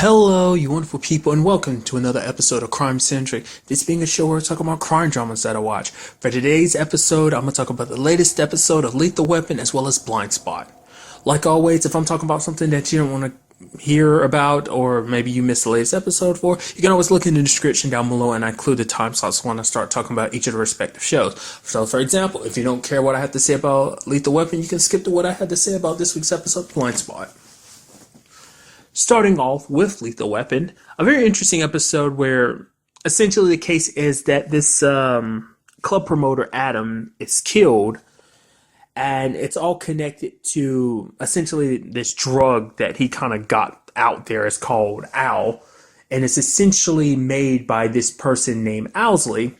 Hello, you wonderful people, and welcome to another episode of Crime Centric. This being a show where we talk about crime dramas that I watch. For today's episode, I'm going to talk about the latest episode of Lethal Weapon as well as Blindspot. Like always, if I'm talking about something that you don't want to hear about, or maybe you missed the latest episode for, you can always look in the description down below and I include the time slots when I start talking about each of the respective shows. So, for example, if you don't care what I have to say about Lethal Weapon, you can skip to what I had to say about this week's episode of Blindspot. Starting off with Lethal Weapon, a very interesting episode where essentially the case is that this club promoter, Adam, is killed, and it's all connected to essentially this drug that he kind of got out there. It's called Al, and it's essentially made by this person named Owsley,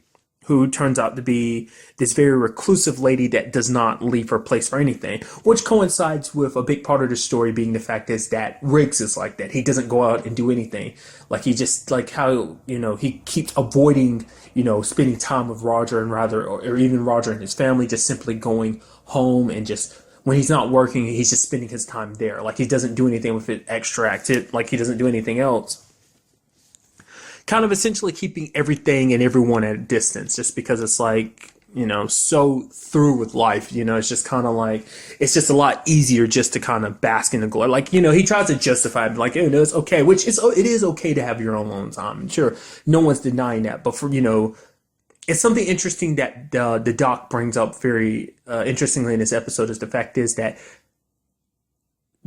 who turns out to be this very reclusive lady that does not leave her place for anything, which coincides with a big part of the story being the fact is that Riggs is like that. He doesn't go out and do anything. Like, he just, like how, he keeps avoiding, spending time with Roger and or even Roger and his family, just simply going home and just, when he's not working, he's just spending his time there. Like, he doesn't do anything with it extra active, like he doesn't do anything else. Kind of essentially keeping everything and everyone at a distance, just because it's like, so through with life, it's just kind of like, it's just a lot easier just to kind of bask in the glory. Like, he tries to justify it, like, it's okay, which it is okay to have your own alone time. And sure, no one's denying that, but for, it's something interesting that the doc brings up very interestingly in this episode is the fact is that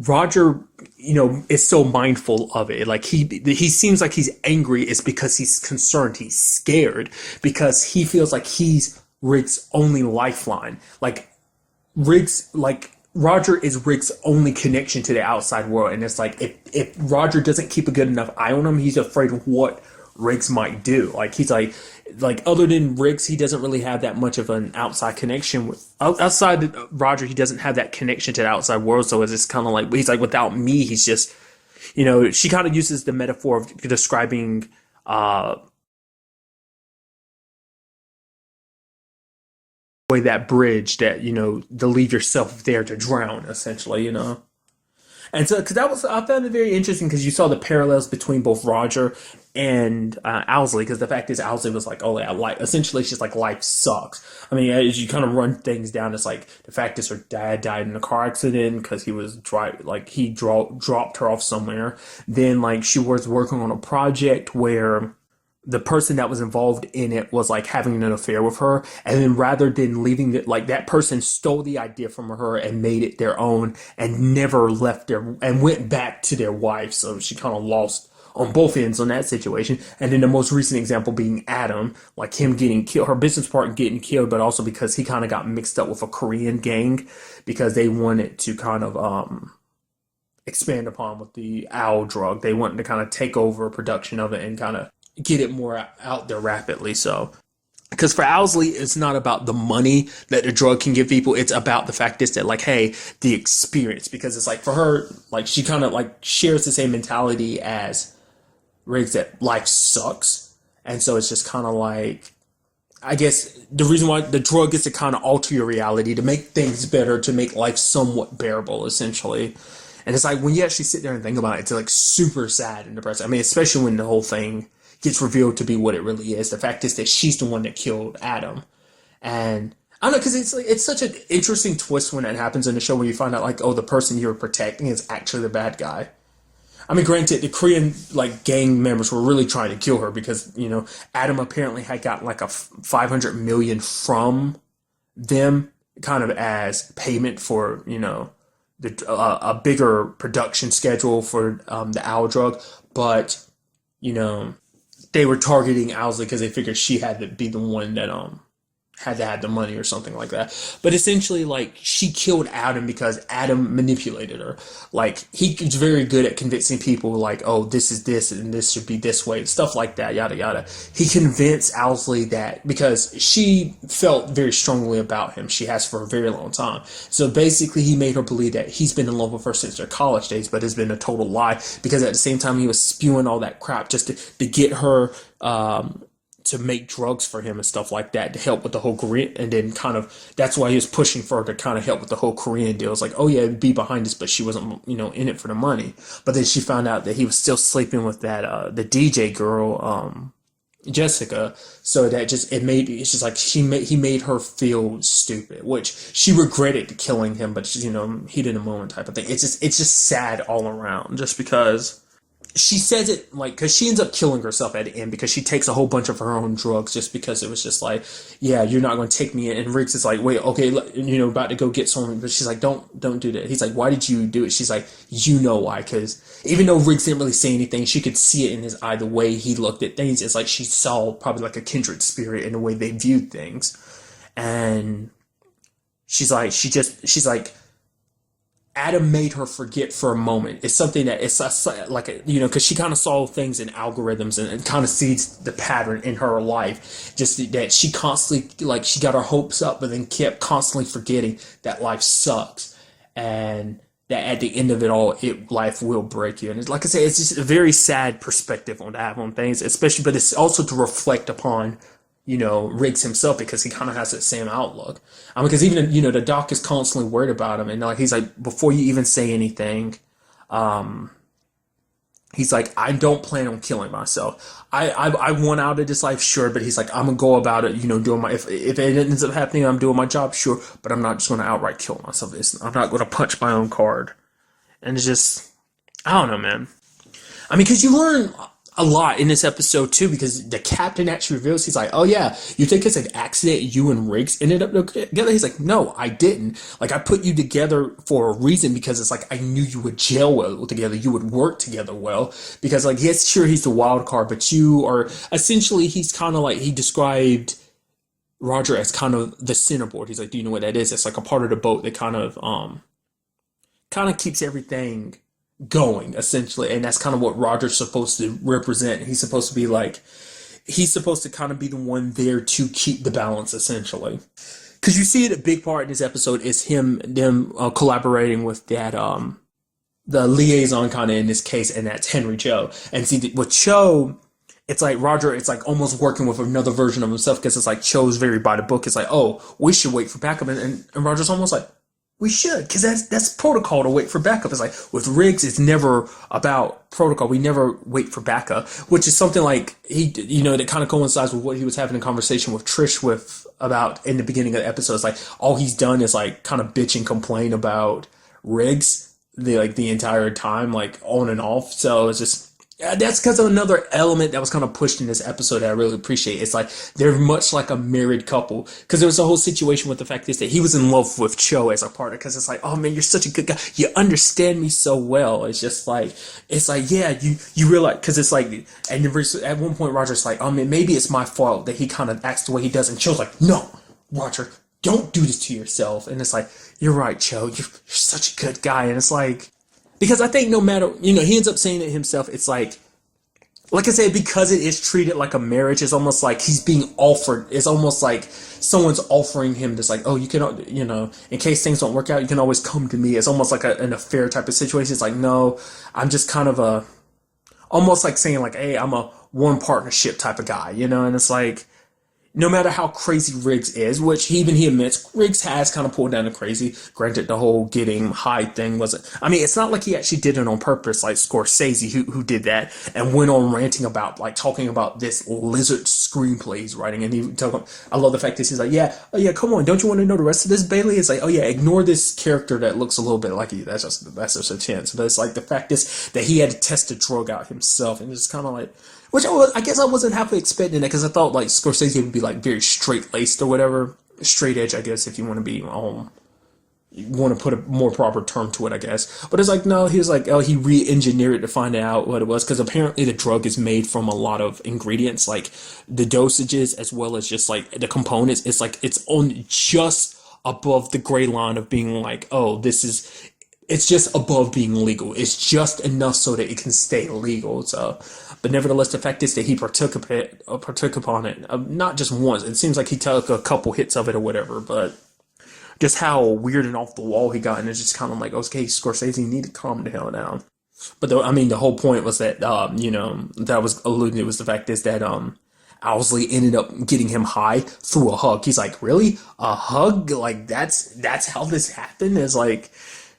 Roger, is so mindful of it. Like he seems like he's angry. It's because he's concerned. He's scared because he feels like he's Rick's only lifeline. Like Roger is Rick's only connection to the outside world. And it's like, if Roger doesn't keep a good enough eye on him, he's afraid of what Riggs might do. Like, he's like other than Riggs, he doesn't really have that much of an outside connection with outside Roger. He doesn't have that connection to the outside world. So it's just kind of like, he's like, without me, he's just, she kind of uses the metaphor of describing, that bridge that, to leave yourself there to drown, essentially, And so, because I found it very interesting because you saw the parallels between both Roger and Owsley. Because the fact is, Owsley was like, "Oh yeah, essentially, it's just like life sucks." I mean, as you kind of run things down, it's like the fact is, her dad died in a car accident because he was dropped her off somewhere. Then, like, she was working on a project where the person that was involved in it was like having an affair with her, and then rather than leaving it, like, that person stole the idea from her and made it their own and never left their and went back to their wife. So she kind of lost on both ends on that situation. And then the most recent example being Adam, like him getting killed, her business partner getting killed, but also because he kind of got mixed up with a Korean gang because they wanted to kind of expand upon with the owl drug. They wanted to kind of take over production of it and kind of get it more out there rapidly. So, because for Owsley, it's not about the money that the drug can give people. It's about the fact is that, like, hey, the experience. Because it's like, for her, like, she kind of like shares the same mentality as Riggs, that life sucks. And so it's just kind of like, I guess the reason why the drug is to kind of alter your reality, to make things better, to make life somewhat bearable, essentially. And it's like, when you actually sit there and think about it, it's like super sad and depressing. I mean, especially when the whole thing gets revealed to be what it really is. The fact is that she's the one that killed Adam. And I don't know, because it's such an interesting twist when that happens in the show, where you find out, like, oh, the person you're protecting is actually the bad guy. I mean, granted, the Korean, like, gang members were really trying to kill her because, Adam apparently had gotten like a 500 million from them, kind of as payment for, a bigger production schedule for the owl drug. But, they were targeting Owsley because they figured she had to be the one that had to have the money or something like that. But essentially, like, she killed Adam because Adam manipulated her. Like, he's very good at convincing people, like, oh, this is this and this should be this way, stuff like that, yada yada. He convinced Owsley that because she felt very strongly about him, she has for a very long time. So basically, he made her believe that he's been in love with her since their college days, but it's been a total lie, because at the same time he was spewing all that crap just to get her to make drugs for him and stuff like that to help with the whole Korean, and then kind of that's why he was pushing for her to kind of help with the whole Korean deal. It's like, oh yeah, be behind this, but she wasn't, in it for the money. But then she found out that he was still sleeping with that the DJ girl, Jessica. So that just it's just like he made her feel stupid, which she regretted killing him, but heat in the moment type of thing. It's just sad all around, just because she says it like, because she ends up killing herself at the end because she takes a whole bunch of her own drugs, just because it was just like, yeah, you're not going to take me in. And Riggs is like, wait, okay, about to go get someone, but she's like, don't do that. He's like, why did you do it? She's like, you know why? Because even though Riggs didn't really say anything, she could see it in his eye, the way he looked at things. It's like she saw probably like a kindred spirit in the way they viewed things. And she's like, Adam made her forget for a moment. It's something that it's like, because she kind of saw things in algorithms, and kind of sees the pattern in her life. Just that she constantly, like, she got her hopes up, but then kept constantly forgetting that life sucks. And that at the end of it all, life will break you. And like I say, it's just a very sad perspective to have on things, especially, but it's also to reflect upon Riggs himself, because he kind of has that same outlook. Because even, the doc is constantly worried about him. And like, he's like, before you even say anything, he's like, I don't plan on killing myself. I want out of this life, sure. But he's like, I'm going to go about it, doing if it ends up happening, I'm doing my job, sure. But I'm not just going to outright kill myself. I'm not going to punch my own card. And it's just, I don't know, man. Because you learn a lot in this episode too, because the captain actually reveals, he's like, oh yeah, you think it's an accident you and Riggs ended up together? He's like, no, I didn't. Like, I put you together for a reason, because it's like, I knew you would gel well together, you would work together well, because like, yes, sure, he's the wild card, but you are essentially, he's kind of like, he described Roger as kind of the centerboard. He's like, do you know what that is? It's like a part of the boat that kind of keeps everything going, essentially. And that's kind of what Roger's supposed to represent. He's supposed to kind of be the one there to keep the balance, essentially. Because you see it, a big part in this episode is them collaborating with that the liaison kind of in this case, and that's Henry Cho. And see, with Cho, it's like Roger, it's like almost working with another version of himself, because it's like Cho's very by the book. It's like, oh, we should wait for backup, and Roger's almost like, we should, because that's protocol to wait for backup. It's like, with Riggs, it's never about protocol. We never wait for backup, which is something like that kind of coincides with what he was having a conversation with Trish about in the beginning of the episode. It's like, all he's done is like kind of bitch and complain about Riggs the entire time, like on and off. So it's just, that's because of another element that was kind of pushed in this episode that I really appreciate. It's like, they're much like a married couple, because there was a whole situation with the fact is that he was in love with Cho as a partner, because it's like, oh man, you're such a good guy, you understand me so well. It's like, yeah, you realize, because it's like, and at one point Roger's like, oh man, maybe it's my fault that he kind of acts the way he does, and Cho's like, no, Roger, don't do this to yourself. And it's like, you're right, Cho, you're such a good guy. And it's like, because I think no matter, he ends up saying it himself, it's like I said, because it is treated like a marriage, it's almost like he's being offered, it's almost like someone's offering him this, like, oh, you can, in case things don't work out, you can always come to me. It's almost like an affair type of situation. It's like, no, I'm just kind of almost like saying like, hey, I'm a one partnership type of guy, and it's like, no matter how crazy Riggs is, which he admits, Riggs has kind of pulled down the crazy. Granted, the whole getting high thing wasn't, it's not like he actually did it on purpose, like Scorsese, who did that and went on ranting about, like, talking about this lizard screenplay he's writing. And I love the fact that he's like, yeah, oh yeah, come on, don't you want to know the rest of this, Bailey? It's like, oh yeah, ignore this character that looks a little bit like you. That's just a chance. But it's like, the fact is that he had to test the drug out himself, and it's kind of like, which I guess I wasn't halfway expecting that, because I thought like Scorsese would be like very straight laced or whatever, straight edge, I guess, if you want to be you want to put a more proper term to it, I guess. But it's like, no, he was like, oh, he re-engineered it to find out what it was, because apparently the drug is made from a lot of ingredients, like the dosages as well as just like the components. It's like it's on just above the gray line of being like, oh, it's just above being legal. It's just enough so that it can stay legal. So, but nevertheless, the fact is that he partook upon it, not just once. It seems like he took a couple hits of it or whatever, but just how weird and off the wall he got, and it's just kind of like, okay, Scorsese, you need to calm the hell down. But the whole point was that, that was alluding to, was the fact is that, Owlsley ended up getting him high through a hug. He's like, really? A hug? Like, that's how this happened? It's like,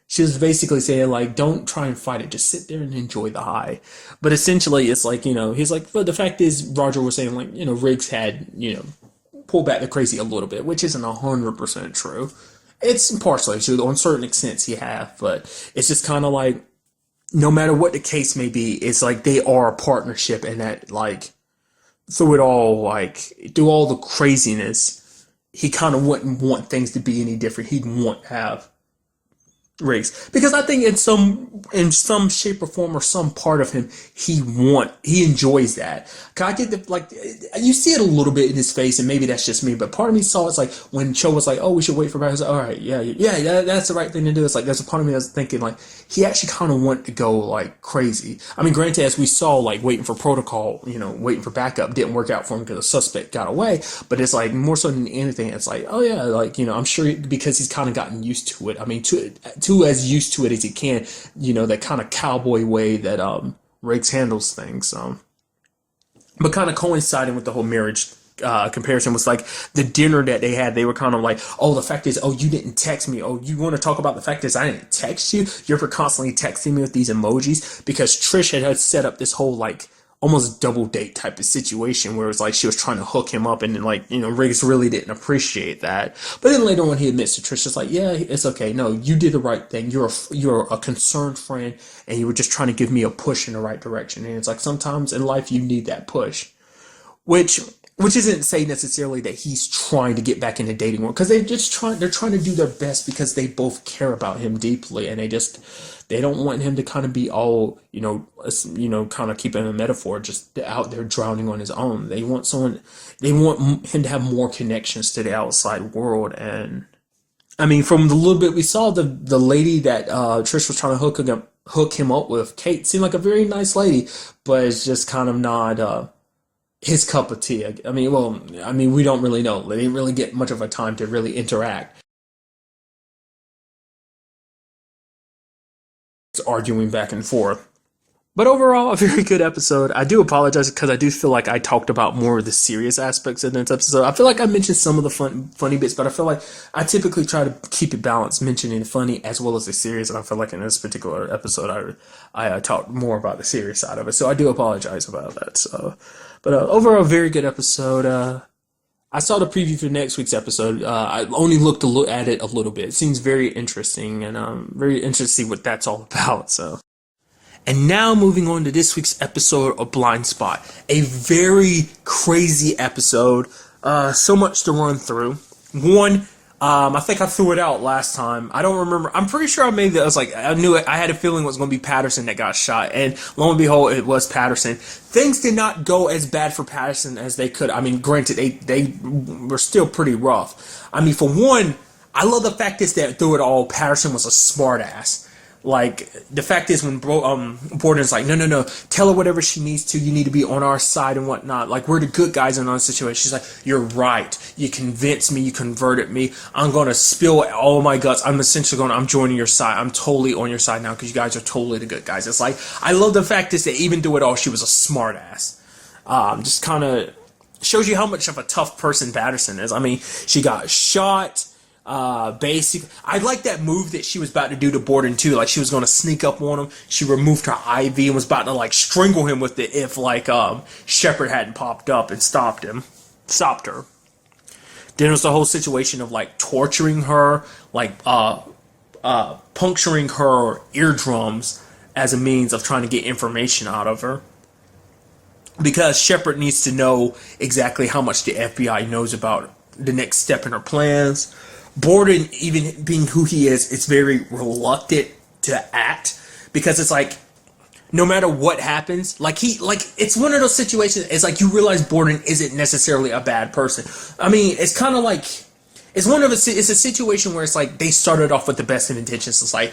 she was basically saying, like, don't try and fight it. Just sit there and enjoy the high. But essentially, it's like, he's like, but the fact is, Roger was saying, like, Riggs had, pulled back the crazy a little bit, which isn't 100% true. It's partially true. On certain extents, he have. But it's just kind of like, no matter what the case may be, it's like they are a partnership, and that, like, through it all, like, through all the craziness, he kind of wouldn't want things to be any different. He'd want to have Riggs, because I think in some shape or form or some part of him, he enjoys that. Cause I get the, like, you see it a little bit in his face, and maybe that's just me, but part of me saw it's like when Cho was like, oh, we should wait for Brad. I was like, all right, yeah, that's the right thing to do. It's like there's a part of me that's thinking like he actually kind of wanted to go like crazy. I mean, granted, as we saw, like waiting for protocol, waiting for backup didn't work out for him because the suspect got away. But it's like more so than anything, it's like, oh yeah, like I'm sure because he's kind of gotten used to it. I mean, to as used to it as he can, that kind of cowboy way that Riggs handles things. But kind of coinciding with the whole marriage comparison was like the dinner that they had. They were kind of like, oh, the fact is, oh, you didn't text me. Oh, you want to talk about the fact is I didn't text you? You're for constantly texting me with these emojis, because Trish had set up this whole like almost double date type of situation where it was like she was trying to hook him up, and then like Riggs really didn't appreciate that. But then later on he admits to Trish, it's like, yeah, it's okay, no, you did the right thing, you're a concerned friend, and you were just trying to give me a push in the right direction. And it's like sometimes in life you need that push, which isn't to say necessarily that he's trying to get back in the dating world, because they're trying to do their best because they both care about him deeply, and they don't want him to kind of be all, kind of keeping a metaphor, just out there drowning on his own. They want him to have more connections to the outside world. And I mean, from the little bit we saw, the lady that Trish was trying to hook him up with, Kate, seemed like a very nice lady, but it's just kind of not his cup of tea. I mean, we don't really know. They didn't really get much of a time to really interact. It's arguing back and forth. But overall, a very good episode. I do apologize because I do feel like I talked about more of the serious aspects in this episode. I feel like I mentioned some of the funny bits, but I feel like I typically try to keep it balanced, mentioning the funny as well as the serious. And I feel like in this particular episode, I talked more about the serious side of it. So I do apologize about that. So, but overall, very good episode. I saw the preview for next week's episode. I only looked at it a little bit. It seems very interesting, and very interested to see what that's all about. So, and now moving on to this week's episode of Blindspot, a very crazy episode. So much to run through. One, I think I threw it out last time. I don't remember. I'm pretty sure I made it. I was like, I knew it. I had a feeling it was going to be Patterson that got shot. And lo and behold, it was Patterson. Things did not go as bad for Patterson as they could. I mean, granted, they were still pretty rough. I mean, for one, I love the fact is that through it all, Patterson was a smartass. Like, the fact is when Borden's like, no, tell her whatever she needs to. You need to be on our side and whatnot. Like, we're the good guys in our situation. She's like, you're right. You convinced me. You converted me. I'm going to spill all my guts. I'm joining your side. I'm totally on your side now because you guys are totally the good guys. It's like, I love the fact is that even through it all, she was a smart ass. Just kind of shows you how much of a tough person Patterson is. I mean, she got shot. I like that move that she was about to do to Borden too. Like she was going to sneak up on him. She removed her IV and was about to like strangle him with it if like Shepard hadn't popped up and stopped her. Then it was the whole situation of like torturing her, like puncturing her eardrums as a means of trying to get information out of her. Because Shepard needs to know exactly how much the FBI knows about the next step in her plans. Borden, even being who he is very reluctant to act because it's like, no matter what happens, it's one of those situations. It's like you realize Borden isn't necessarily a bad person. I mean, it's kind of like it's a situation where it's like they started off with the best of intentions. It's like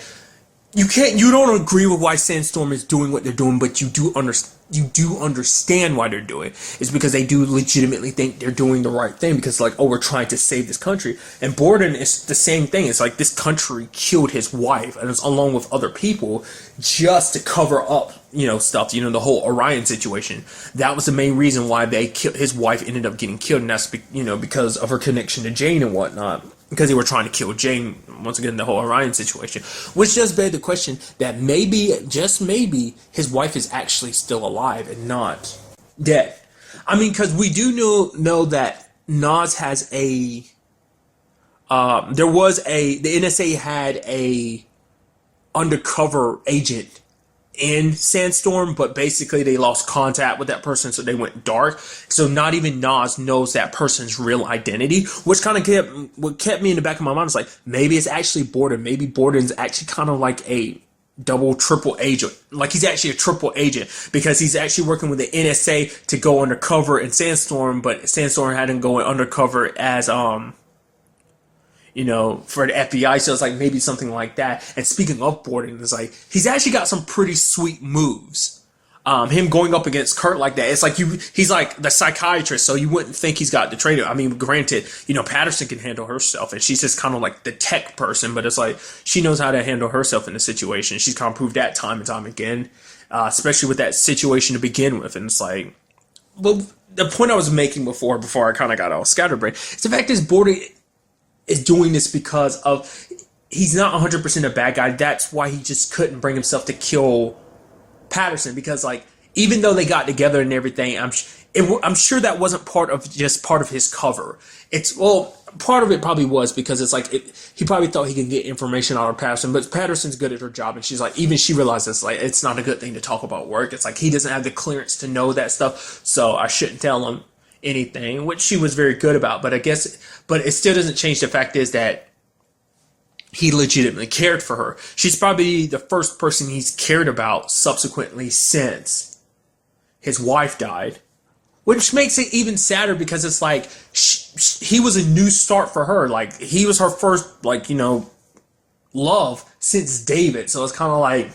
you don't agree with why Sandstorm is doing what they're doing, but you do understand why they're doing it. It's because they do legitimately think they're doing the right thing because like, oh, we're trying to save this country. And Borden is the same thing. It's like this country killed his wife and it's along with other people just to cover up stuff, the whole Orion situation. That was the main reason why his wife ended up getting killed, and that's because of her connection to Jane and whatnot. Because they were trying to kill Jane, once again, the whole Orion situation. Which does beg the question that maybe, just maybe, his wife is actually still alive and not dead. I mean, because we do know that Nas has the NSA had a undercover agent in Sandstorm, but basically they lost contact with that person, so they went dark. So not even Nas knows that person's real identity, which kind of kept me in the back of my mind. It's like, maybe it's actually Borden. Maybe Borden's actually kind of like a double, triple agent. Like, he's actually a triple agent because he's actually working with the NSA to go undercover in Sandstorm, but Sandstorm hadn't gone undercover as for the FBI. So it's like maybe something like that. And speaking of Borden, it's like he's actually got some pretty sweet moves. Him going up against Kurt like that, it's like he's like the psychiatrist, so you wouldn't think he's got the training. I mean, granted, Patterson can handle herself, and she's just kind of like the tech person, but it's like she knows how to handle herself in the situation. She's kind of proved that time and time again, especially with that situation to begin with. And it's like, well, the point I was making before I kind of got all scatterbrained, is the fact is Borden is doing this because he's not 100% a bad guy. That's why he just couldn't bring himself to kill Patterson, because like, even though they got together and everything, I'm sure that wasn't part of his cover. Part of it probably was, because it's like he probably thought he could get information out of Patterson, but Patterson's good at her job, and she's like, even she realizes like it's not a good thing to talk about work. It's like he doesn't have the clearance to know that stuff, so I shouldn't tell him anything, which she was very good about. But it still doesn't change the fact is that he legitimately cared for her. She's probably the first person he's cared about subsequently since his wife died, which makes it even sadder because it's like he was a new start for her. Like, he was her first love since David. So it's kind of like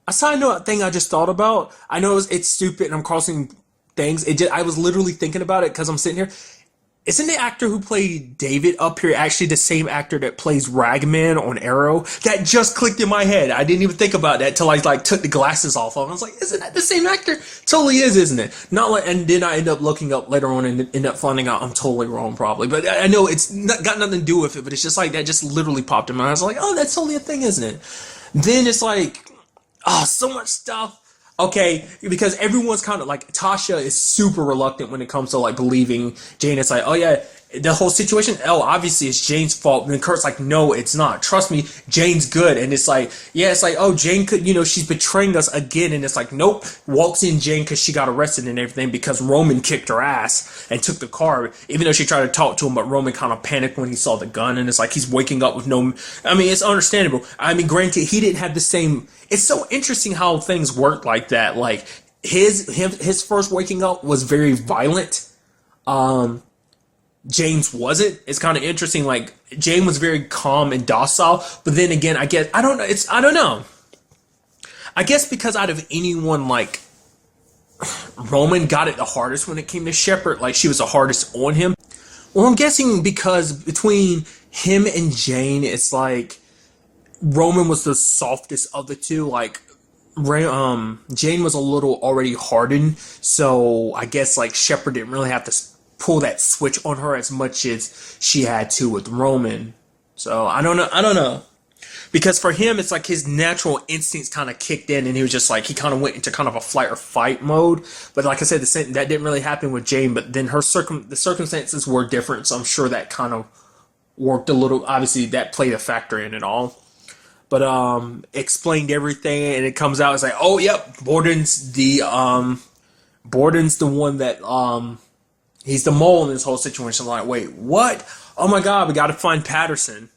a side note thing I just thought about. I know it's stupid and I'm crossing things. I was literally thinking about it because I'm sitting here. Isn't the actor who played David up here actually the same actor that plays Ragman on Arrow? That just clicked in my head. I didn't even think about that till I took the glasses off of him. I was like, isn't that the same actor? Totally is, isn't it? And then I end up looking up later on and end up finding out I'm totally wrong probably. But I know it's got nothing to do with it, but it's just like that just literally popped in my mind. I was like, oh, that's totally a thing, isn't it? Then it's like, so much stuff. Okay, because everyone's kind of like, Tasha is super reluctant when it comes to believing Jane. It's like, oh yeah, the whole situation, obviously it's Jane's fault. And then Kurt's like, no, it's not. Trust me, Jane's good. And it's like, yeah, it's like, oh, Jane could, she's betraying us again. And it's like, nope, walks in Jane because she got arrested and everything because Roman kicked her ass and took the car, even though she tried to talk to him, but Roman kind of panicked when he saw the gun. And it's like, he's waking up with it's understandable. I mean, granted, he didn't have the same. It's so interesting how things work like that. Like, his first waking up was very violent. Jane's wasn't. It's kind of interesting. Like, Jane was very calm and docile, but then again, I don't know. I guess because out of anyone, Roman got it the hardest when it came to Shepard. Like, she was the hardest on him. Well, I'm guessing because between him and Jane, it's like Roman was the softest of the two. Like, Jane was a little already hardened, so I guess Shepard didn't really have to pull that switch on her as much as she had to with Roman. So I don't know. Because for him, it's like his natural instincts kind of kicked in, and he was just like, he kind of went into kind of a flight or fight mode. But like I said, that didn't really happen with Jane, but then the circumstances were different, so I'm sure that kind of worked a little. Obviously, that played a factor in it all. But explained everything, and it comes out, it's like, oh, yep, Borden's the one that, he's the mole in this whole situation. I'm like, wait, what? Oh my God, we got to find Patterson.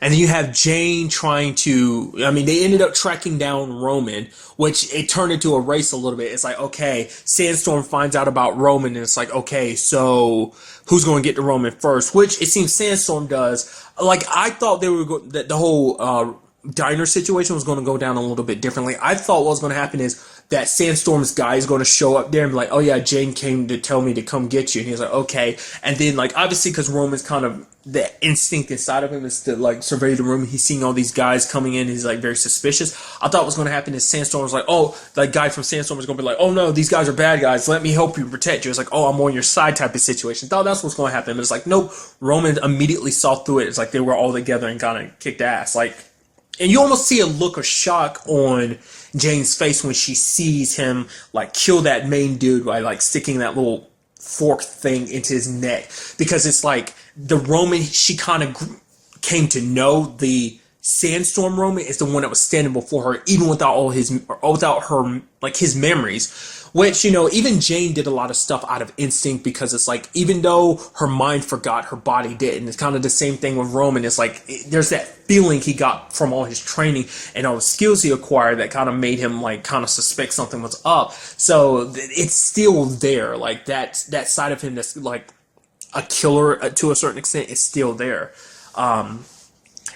And then you have Jane trying to, they ended up tracking down Roman, which it turned into a race a little bit. It's like, okay, Sandstorm finds out about Roman, and it's like, okay, so who's going to get to Roman first? Which it seems Sandstorm does. Like, I thought that the whole diner situation was going to go down a little bit differently. I thought what was going to happen is that Sandstorm's guy is going to show up there and be like, oh yeah, Jane came to tell me to come get you. And he's like, okay. And then like, obviously because Roman's kind of, the instinct inside of him is to like survey the room. He's seeing all these guys coming in. He's like very suspicious. I thought what was going to happen is Sandstorm was like, oh, that guy from Sandstorm is going to be like, oh no, these guys are bad guys. Let me help you protect you. It's like, oh, I'm on your side type of situation. Thought that's what's going to happen. But it's like, nope. Roman immediately saw through it. It's like they were all together and kind of kicked ass. Like, and you almost see a look of shock on Jane's face when she sees him like kill that main dude by like sticking that little fork thing into his neck, because it's like the Roman she kind of came to know, the Sandstorm Roman is the one that was standing before her, even without her like his memories. Which, you know, even Jane did a lot of stuff out of instinct, because it's like, even though her mind forgot, her body didn't. It's kind of the same thing with Roman. It's like, there's that feeling he got from all his training and all the skills he acquired that kind of made him like kind of suspect something was up. So it's still there. Like that side of him that's like a killer to a certain extent is still there. I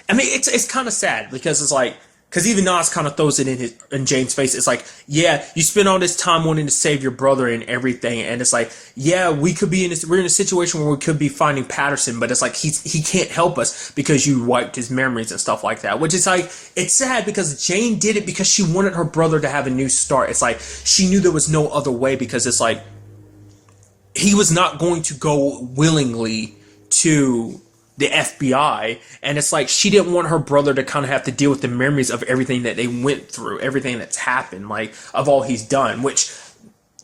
mean, it's kind of sad, because it's like, because even Nas kind of throws it in Jane's face. It's like, yeah, you spend all this time wanting to save your brother and everything, and it's like, yeah, we're in a situation where we could be finding Patterson, but it's like he can't help us because you wiped his memories and stuff like that. Which is like, it's sad, because Jane did it because she wanted her brother to have a new start. It's like she knew there was no other way, because it's like he was not going to go willingly to the FBI, and it's like she didn't want her brother to kind of have to deal with the memories of everything that they went through, everything that's happened, like of all he's done. Which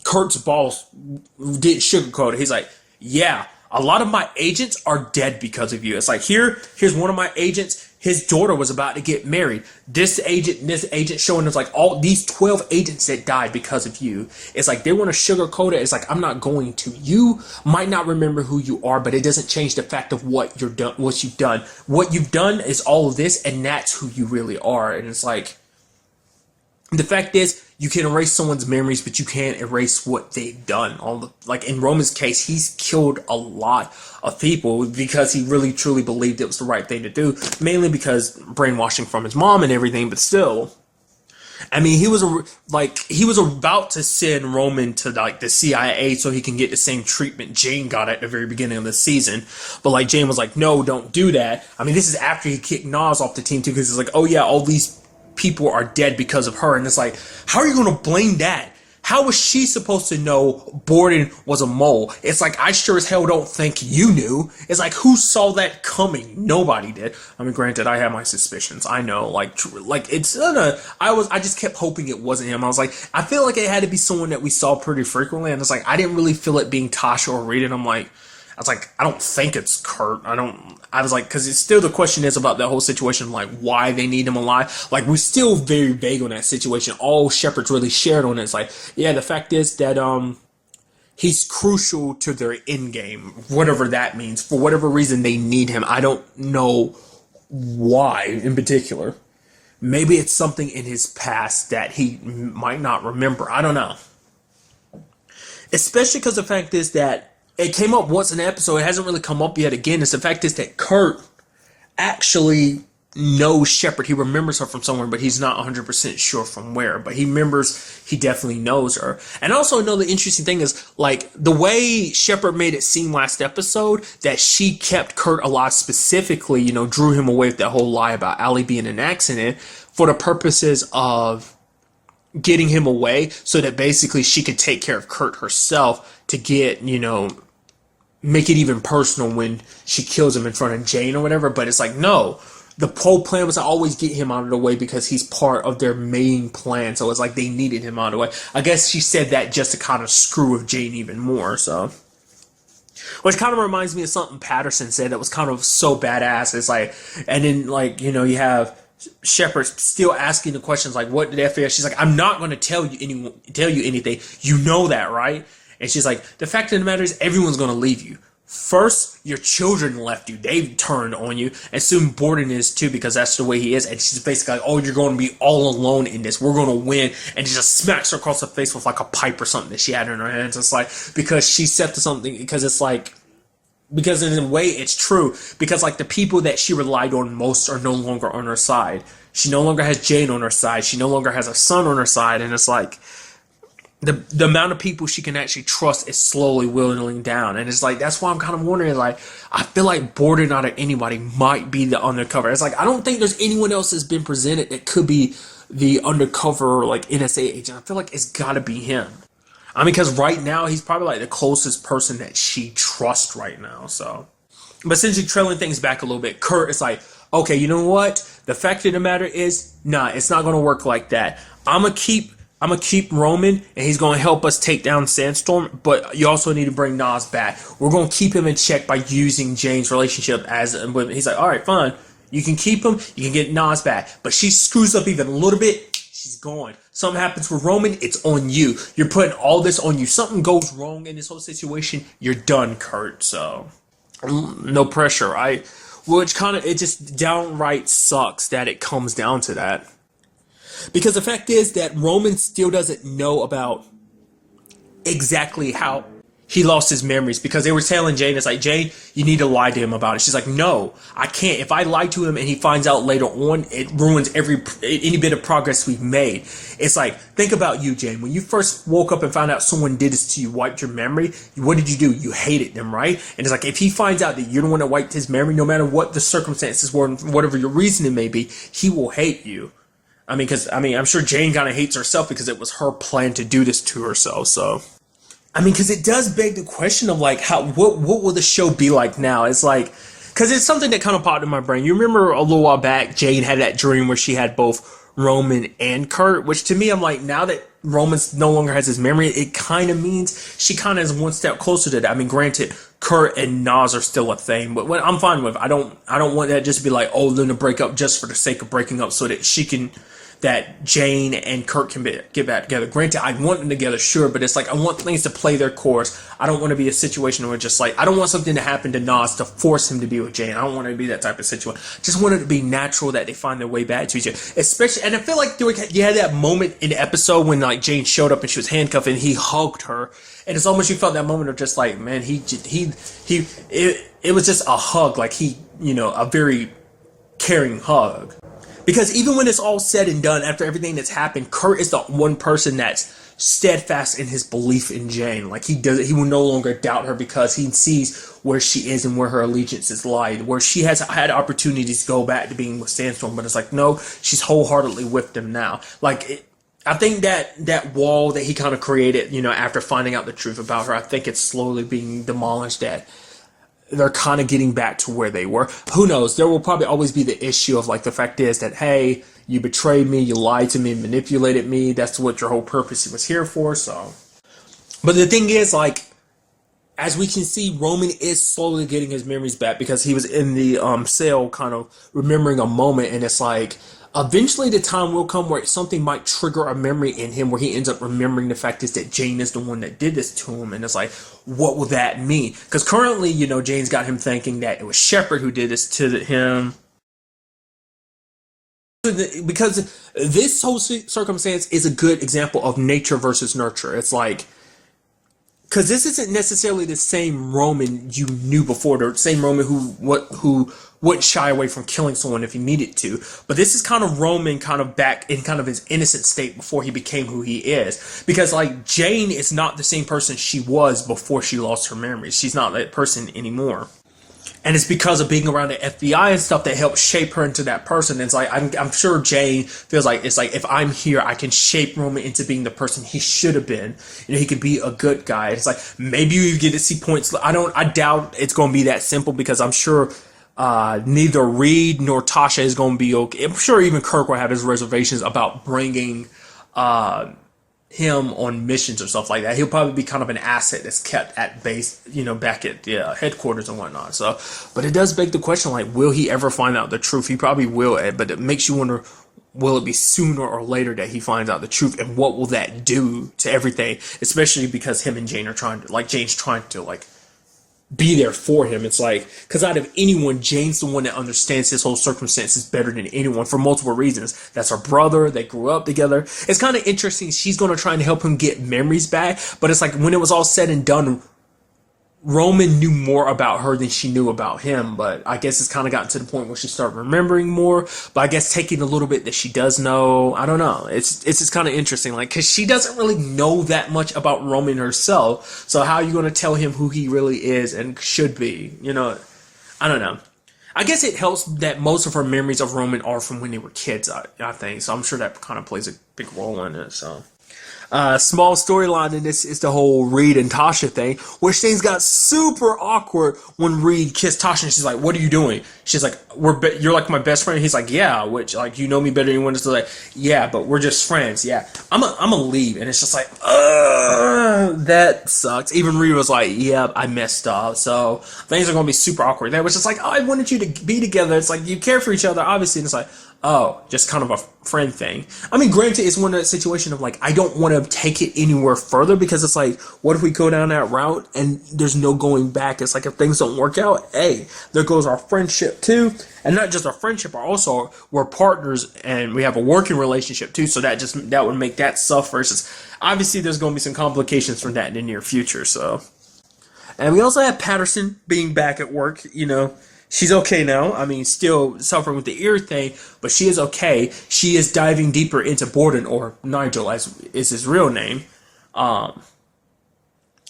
Kurt's boss did sugarcoat it. He's like, yeah, a lot of my agents are dead because of you. It's like, here's one of my agents. His daughter was about to get married. This agent showing us like all these 12 agents that died because of you. It's like they want to sugarcoat it. It's like, I'm not going to. You might not remember who you are, but it doesn't change the fact of what you've done. What you've done is all of this, and that's who you really are. And it's like, the fact is, you can erase someone's memories, but you can't erase what they've done. Like in Roman's case, he's killed a lot of people because he really truly believed it was the right thing to do, mainly because brainwashing from his mom and everything. But still, I mean, he was about to send Roman to like the CIA so he can get the same treatment Jane got at the very beginning of the season. But like Jane was like, no, don't do that. I mean, this is after he kicked Nas off the team too, because it's like, oh yeah, all these people are dead because of her. And it's like, how are you going to blame that? How was she supposed to know Borden was a mole? It's like, I sure as hell don't think you knew. It's like, who saw that coming? Nobody did. I mean, granted, I have my suspicions. I know, like it's I just kept hoping it wasn't him. I was like, I feel like it had to be someone that we saw pretty frequently, and it's like, I didn't really feel it being Tasha or Reed. And I was like, I don't think it's Kurt. I was like, because it's still, the question is about that whole situation, like why they need him alive. Like, we're still very vague on that situation. All Shepard's really shared on it. It's like, yeah, the fact is that he's crucial to their end game, whatever that means. For whatever reason, they need him. I don't know why in particular. Maybe it's something in his past that he might not remember. I don't know. Especially because the fact is that it came up once in an episode. It hasn't really come up yet again. It's the fact is that Kurt actually knows Shepard. He remembers her from somewhere, but he's not 100% sure from where. But he remembers, he definitely knows her. And also another interesting thing is, like, the way Shepard made it seem last episode, that she kept Kurt alive specifically, you know, drew him away with that whole lie about Allie being in an accident for the purposes of getting him away so that basically she could take care of Kurt herself to get, you know, make it even personal when she kills him in front of Jane or whatever. But it's like, no, the whole plan was to always get him out of the way because he's part of their main plan. So it's like they needed him out of the way. I guess she said that just to kind of screw with Jane even more. So, which kind of reminds me of something Patterson said that was kind of so badass. It's like, and then like, you know, you have Shepard still asking the questions like, what did FBI? She's like, I'm not going to tell you anything. You know that, right? And she's like, the fact of the matter is, everyone's going to leave you. First, your children left you. They've turned on you. And soon Borden is too, because that's the way he is. And she's basically like, oh, you're going to be all alone in this. We're going to win. And she just smacks her across the face with like a pipe or something that she had in her hands. It's like, because she said to something, because it's like, because in a way it's true. Because like the people that she relied on most are no longer on her side. She no longer has Jane on her side. She no longer has a son on her side. And it's like, the amount of people she can actually trust is slowly whittling down. And it's like, that's why I'm kind of wondering, like, I feel like Borden out of anybody might be the undercover. It's like, I don't think there's anyone else that's been presented that could be the undercover, like, NSA agent. I feel like it's gotta be him. I mean, because right now he's probably like the closest person that she trusts right now. So, but since you're trailing things back a little bit, Kurt is like, okay, you know what? The fact of the matter is, nah, it's not gonna work like that. I'm gonna keep Roman, and he's gonna help us take down Sandstorm. But you also need to bring Nas back. We're gonna keep him in check by using Jane's relationship as. He's like, all right, fine. You can keep him. You can get Nas back. But she screws up even a little bit. She's gone. Something happens with Roman, it's on you. You're putting all this on you. Something goes wrong in this whole situation, you're done, Kurt. So, no pressure, right? Which kind of, it just downright sucks that it comes down to that. Because the fact is that Roman still doesn't know about exactly how he lost his memories, because they were telling Jane, it's like, Jane, you need to lie to him about it. She's like, no, I can't. If I lie to him and he finds out later on, it ruins any bit of progress we've made. It's like, think about you, Jane. When you first woke up and found out someone did this to you, wiped your memory, what did you do? You hated them, right? And it's like, if he finds out that you're the one that wiped his memory, no matter what the circumstances were, whatever your reasoning may be, he will hate you. I'm sure Jane kind of hates herself because it was her plan to do this to herself. So, because it does beg the question of like, what will the show be like now? It's like, because it's something that kind of popped in my brain. You remember a little while back, Jane had that dream where she had both Roman and Kurt, which to me, I'm like, now that Roman no longer has his memory, it kind of means she kind of is one step closer to that. I mean, granted, Kurt and Nas are still a thing, but what I'm fine with. I don't want that just to be like, oh, them to break up just for the sake of breaking up so that Jane and Kurt can get back together. Granted, I want them together, sure, but it's like, I want things to play their course. I don't want to be a situation where just like, I don't want something to happen to Nas to force him to be with Jane. I don't want it to be that type of situation. Just want it to be natural that they find their way back to each other. Especially, and I feel like you had that moment in the episode when like Jane showed up and she was handcuffed and he hugged her. And it's almost, you felt that moment of just like, man, it was just a hug, like a very caring hug. Because even when it's all said and done, after everything that's happened, Kurt is the one person that's steadfast in his belief in Jane. Like he will no longer doubt her because he sees where she is and where her allegiances lie. Where she has had opportunities to go back to being with Sandstorm, but it's like, no, she's wholeheartedly with them now. I think that wall that he kind of created, after finding out the truth about her, I think it's slowly being demolished. That they're kind of getting back to where they were. Who knows? There will probably always be the issue of like, the fact is that, hey, you betrayed me, you lied to me, manipulated me. That's what your whole purpose was here for. So, but the thing is, like, as we can see, Roman is slowly getting his memories back because he was in the cell kind of remembering a moment, and it's like, eventually the time will come where something might trigger a memory in him where he ends up remembering the fact is that Jane is the one that did this to him. And it's like, what will that mean? Because currently, Jane's got him thinking that it was Shepard who did this to him. Because this whole circumstance is a good example of nature versus nurture. It's like, because this isn't necessarily the same Roman you knew before, the same Roman who wouldn't shy away from killing someone if he needed to. But this is kind of Roman kind of back in kind of his innocent state before he became who he is. Because like, Jane is not the same person she was before she lost her memories. She's not that person anymore. And it's because of being around the FBI and stuff that helped shape her into that person. It's like, I'm sure Jane feels like, it's like, if I'm here, I can shape Roman into being the person he should have been. He could be a good guy. It's like, maybe you get to see points. I doubt it's going to be that simple, because I'm sure neither Reed nor Tasha is going to be okay. I'm sure even Kirk will have his reservations about bringing him on missions or stuff like that. He'll probably be kind of an asset that's kept at base, back at the headquarters and whatnot. So, but it does beg the question, like, will he ever find out the truth? He probably will, but it makes you wonder, will it be sooner or later that he finds out the truth, and what will that do to everything? Especially because him and Jane are Jane's trying to be there for him. It's like, because out of anyone, Jane's the one that understands his whole circumstances better than anyone for multiple reasons. That's her brother. They grew up together. It's kind of interesting. She's going to try and help him get memories back. But it's like, when it was all said and done, Roman knew more about her than she knew about him, but I guess it's kind of gotten to the point where she started remembering more. But I guess taking a little bit that she does know, I don't know. It's just kind of interesting, like because she doesn't really know that much about Roman herself. So how are you going to tell him who he really is and should be? I don't know. I guess it helps that most of her memories of Roman are from when they were kids. I think so. I'm sure that kind of plays a big role in it. So. Small storyline in this is the whole Reed and Tasha thing, which things got super awkward when Reed kissed Tasha and she's like, "What are you doing?" She's like, "You're like my best friend." He's like, "Yeah," which like you know me better than anyone. It's like, "Yeah, but we're just friends." Yeah, I'm a leave, and it's just like, that sucks. Even Reed was like, "Yeah, I messed up," so things are gonna be super awkward. That was just like, "Oh, I wanted you to be together." It's like you care for each other, obviously. And it's like, oh, just kind of a friend thing. I mean, granted, it's one of that situation of like, I don't want to take it anywhere further because it's like, what if we go down that route and there's no going back? It's like, if things don't work out, hey, there goes our friendship too. And not just our friendship, but also we're partners and we have a working relationship too. So that would make that suffer. It's just, obviously, there's going to be some complications from that in the near future. So, and we also have Patterson being back at work, She's okay now. I mean, still suffering with the ear thing, but she is okay. She is diving deeper into Borden, or Nigel, as is his real name. Um,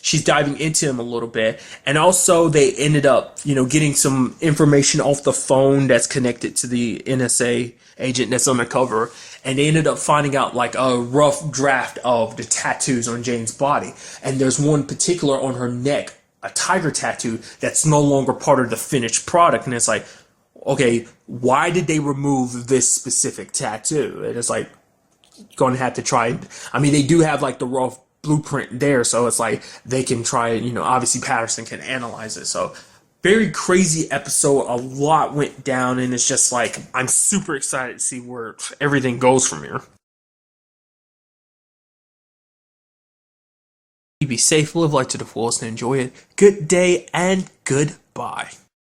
she's diving into him a little bit, and also they ended up, getting some information off the phone that's connected to the NSA agent that's undercover, and they ended up finding out like a rough draft of the tattoos on Jane's body, and there's one particular on her neck, a tiger tattoo that's no longer part of the finished product. And it's like, okay, why did they remove this specific tattoo? And it's like, going to have to try. I mean, they do have like the raw blueprint there, so it's like they can try it. Obviously Patterson can analyze it. So very crazy episode. A lot went down, and it's just like I'm super excited to see where everything goes from here. Be safe, live life to the fullest, and enjoy it. Good day and goodbye.